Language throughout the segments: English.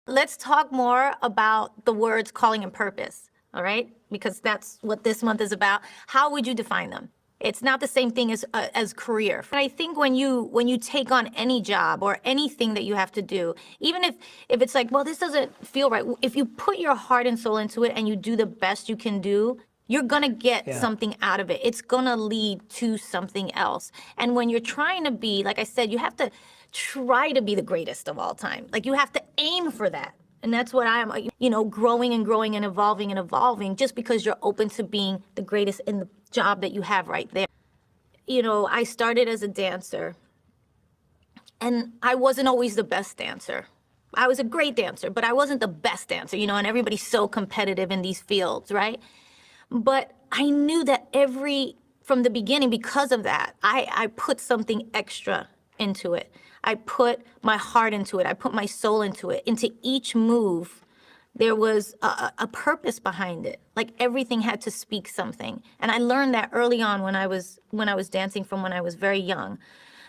Let's talk more about the words calling and purpose, all right? Because that's what this month is about. How would you define them? It's not the same thing as career. And I think when you take on any job or anything that you have to do, even if it's like, well, this doesn't feel right, if you put your heart and soul into it and you do the best you can do, you're gonna get something out of it. It's gonna lead to something else. And when you're trying to be, like I said, you have to try to be the greatest of all time. Like, you have to aim for that. And that's what I am, you know, growing and growing and evolving just because you're open to being the greatest in the job that you have right there. You know, I started as a dancer, and I wasn't always the best dancer. I was a great dancer, but I wasn't the best dancer, you know, and everybody's so competitive in these fields, right? But I knew that from the beginning, because of that, I put something extra into it. I put my heart into it. I put my soul into it. Into each move, there was a purpose behind it. Like, everything had to speak something. And I learned that early on when I was dancing from when I was very young,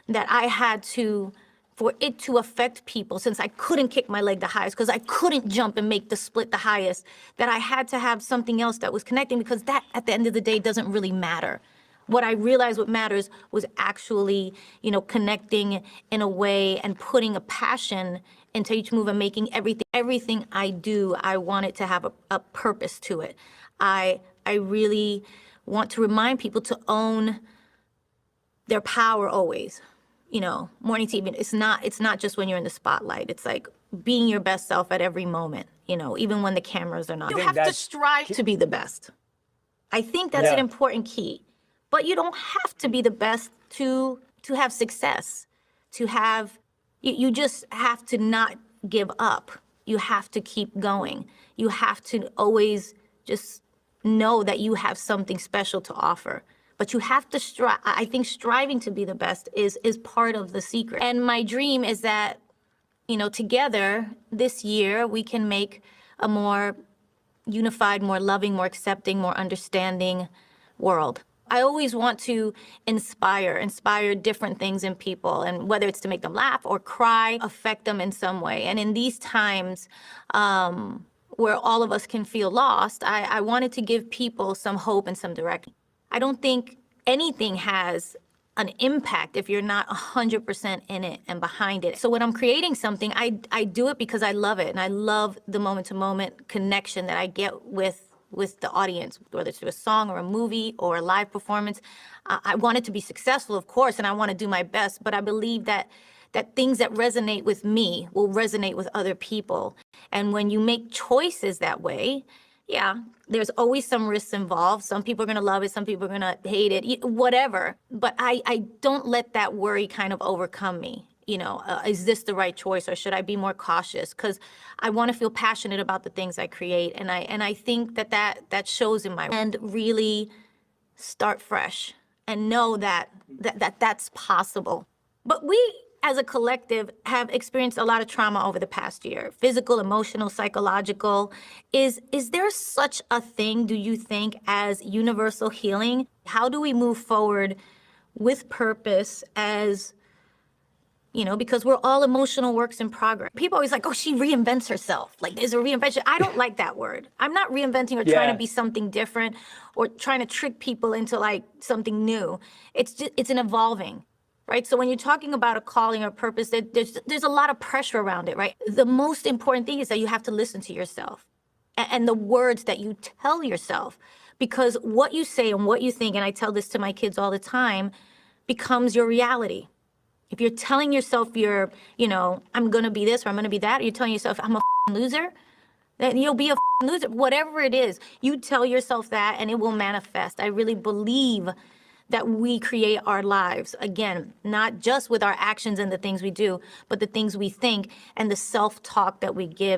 that I had to, for it to affect people, since I couldn't kick my leg the highest, because I couldn't jump and make the split the highest, that I had to have something else that was connecting, because that, at the end of the day, doesn't really matter. What I realized what matters was actually, you know, connecting in a way and putting a passion into each move and making everything I do, I want it to have a purpose to it. I really want to remind people to own their power always. You know, morning to evening, it's not just when you're in the spotlight. It's like being your best self at every moment, you know, even when the cameras are not. You have to strive to be the best. I think that's an important key. But you don't have to be the best to have success, you just have to not give up. You have to keep going. You have to always just know that you have something special to offer. But you have to strive. I think striving to be the best is part of the secret. And my dream is that, you know, together this year, we can make a more unified, more loving, more accepting, more understanding world. I always want to inspire different things in people, and whether it's to make them laugh or cry, affect them in some way. And in these times where all of us can feel lost, I wanted to give people some hope and some direction. I don't think anything has an impact if you're not 100% in it and behind it. So when I'm creating something, I do it because I love it, and I love the moment-to-moment connection that I get with the audience, whether it's through a song or a movie or a live performance. I want it to be successful, of course, and I want to do my best, but I believe that things that resonate with me will resonate with other people. And when you make choices that way, yeah, there's always some risks involved. Some people are going to love it, some people are going to hate it, whatever. But I don't let that worry kind of overcome me. You know, is this the right choice, or should I be more cautious? Because I want to feel passionate about the things I create, and I think that shows in my. And really start fresh and know that's possible. But we, as a collective, have experienced a lot of trauma over the past year: physical, emotional, psychological. Is there such a thing, do you think, as universal healing? How do we move forward with purpose as, you know, because we're all emotional works in progress. People always like, oh, she reinvents herself. Like, there's a reinvention. I don't like that word. I'm not reinventing or trying to be something different or trying to trick people into like something new. It's an evolving, right? So when you're talking about a calling or purpose, there's a lot of pressure around it, right? The most important thing is that you have to listen to yourself and the words that you tell yourself, because what you say and what you think, and I tell this to my kids all the time, becomes your reality. If you're telling yourself you're, you know, I'm gonna be this or I'm gonna be that, or you're telling yourself I'm a loser, then you'll be a loser. Whatever it is, you tell yourself that and it will manifest. I really believe that we create our lives, again, not just with our actions and the things we do, but the things we think and the self-talk that we give.